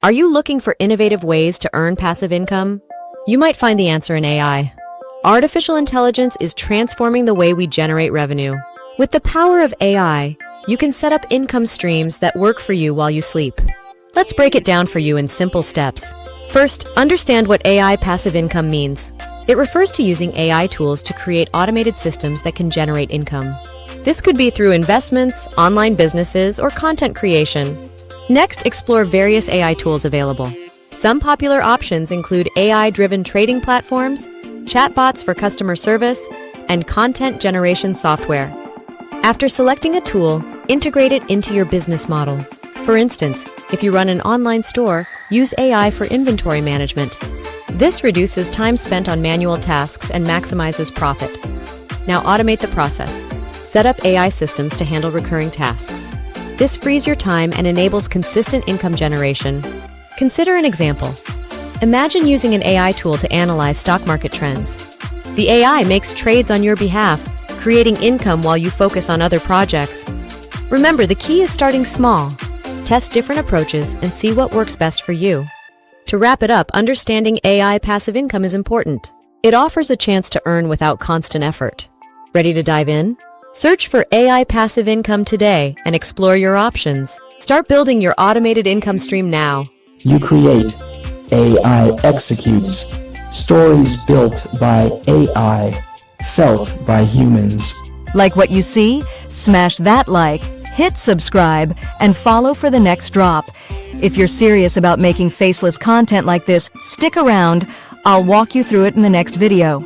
Are you looking for innovative ways to earn passive income? You might find the answer in AI. Artificial intelligence is transforming the way we generate revenue. With the power of AI, you can set up income streams that work for you while you sleep. Let's break it down for you in simple steps. First, understand what AI passive income means. It refers to using AI tools to create automated systems that can generate income. This could be through investments, online businesses, or content creation. Next, explore various AI tools available. Some popular options include AI-driven trading platforms, chatbots for customer service, and content generation software. After selecting a tool, integrate it into your business model. For instance, if you run an online store, use AI for inventory management. This reduces time spent on manual tasks and maximizes profit. Now automate the process. Set up AI systems to handle recurring tasks. This frees your time and enables consistent income generation. Consider an example. Imagine using an AI tool to analyze stock market trends. The AI makes trades on your behalf, creating income while you focus on other projects. Remember, the key is starting small. Test different approaches and see what works best for you. To wrap it up, understanding AI passive income is important. It offers a chance to earn without constant effort. Ready to dive in? Search for AI passive income today and explore your options. Start building your automated income stream now. You create, AI executes. Stories built by AI, felt by humans. Like what you see? Smash that like, hit subscribe, and follow for the next drop. If you're serious about making faceless content like this, stick around. I'll walk you through it in the next video.